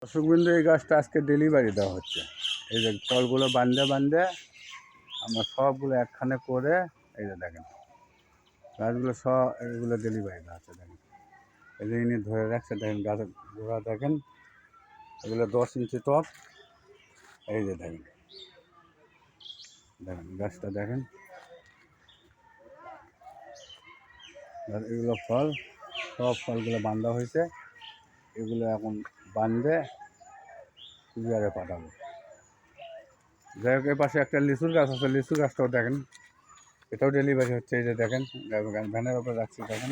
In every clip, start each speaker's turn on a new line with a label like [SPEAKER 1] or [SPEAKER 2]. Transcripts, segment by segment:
[SPEAKER 1] দর্শকবৃন্দ, এই গাছটা আজকে ডেলিভারি দেওয়া হচ্ছে। এই যে তলগুলো বান্ধে বান্ধে আমরা সবগুলো একখানে করে, এই যে দেখেন গাছগুলো সব এগুলো ডেলিভারি দেওয়া হচ্ছে। দেখেন এই যে ইনি ধরে রাখছে, দেখেন গাছের গোড়া দেখেন, এগুলো 10 ইঞ্চি টপ। এই যে দেখেন দেখেন গাছটা দেখেন, এগুলো ফল, সব ফলগুলো বান্ধা হয়েছে। এগুলো এখন বান্ধে কুরিয়ারে পাঠাবো। যাই হোক, এর পাশে একটা লিচুর গাছ আছে, লিচু গাছটাও দেখেন, এটাও ডেলিভারি হচ্ছে। এই যে দেখেন ভ্যানের ওপরে রাখছি, দেখেন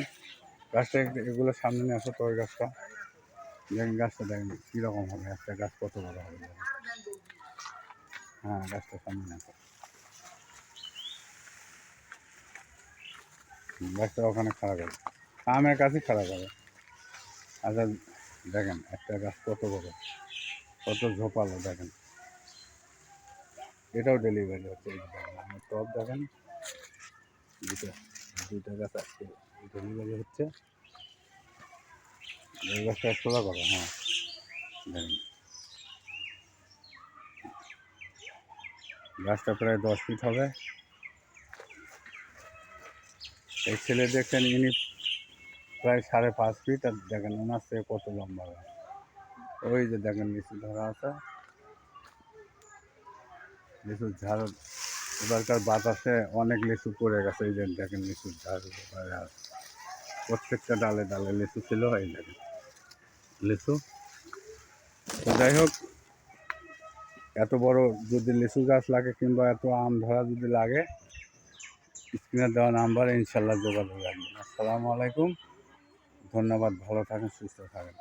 [SPEAKER 1] গাছটা এগুলো সামনে নিয়ে আসো। তো ওই গাছটা দেখেন, গাছটা দেখেন কীরকম হবে, একটা গাছ কত বড় হবে। হ্যাঁ, গাছটা সামনে নিয়ে আসো, গাছটা ওখানে খাড়া করে, আমের কাছে খাড়া করে। আচ্ছা দেখেন একটা গাছ কত বড়, কত ঝোপালো দেখেন, এটাও ডেলিভারি হচ্ছে। এই যে দেখেন আমার টপ দেখেন, দুইটা গাছ আজকে ডেলিভারি হচ্ছে। এই গাছটা খোলা করো। হ্যাঁ দেখেন গাছটা প্রায় 10 ফিট হবে। এই ছেলে দেখছেন, ইনি প্রায় 5.5 ফিট, আর দেখেন ওনার থেকে কত লম্বা গাছ। ওই যে দেখেন লিচু ধরা আছে, লিচুর ঝাড়, এবারকার বাতাসে অনেক লিচু পড়ে গেছে। এই যে দেখেন লিচুর ঝাড় আছে, প্রত্যেকটা ডালে ডালে লিচু ছিল। এই দেখেন লিচু। তো যাই হোক, এত বড় যদি লিচু গাছ লাগে কিংবা এত আম ধরা যদি লাগে, স্ক্রিনে দেওয়া নাম্বারে ইনশাল্লাহ যোগাযোগ রাখবেন। আসসালামু আলাইকুম, ধন্যবাদ, ভালো থাকেন, সুস্থ থাকেন।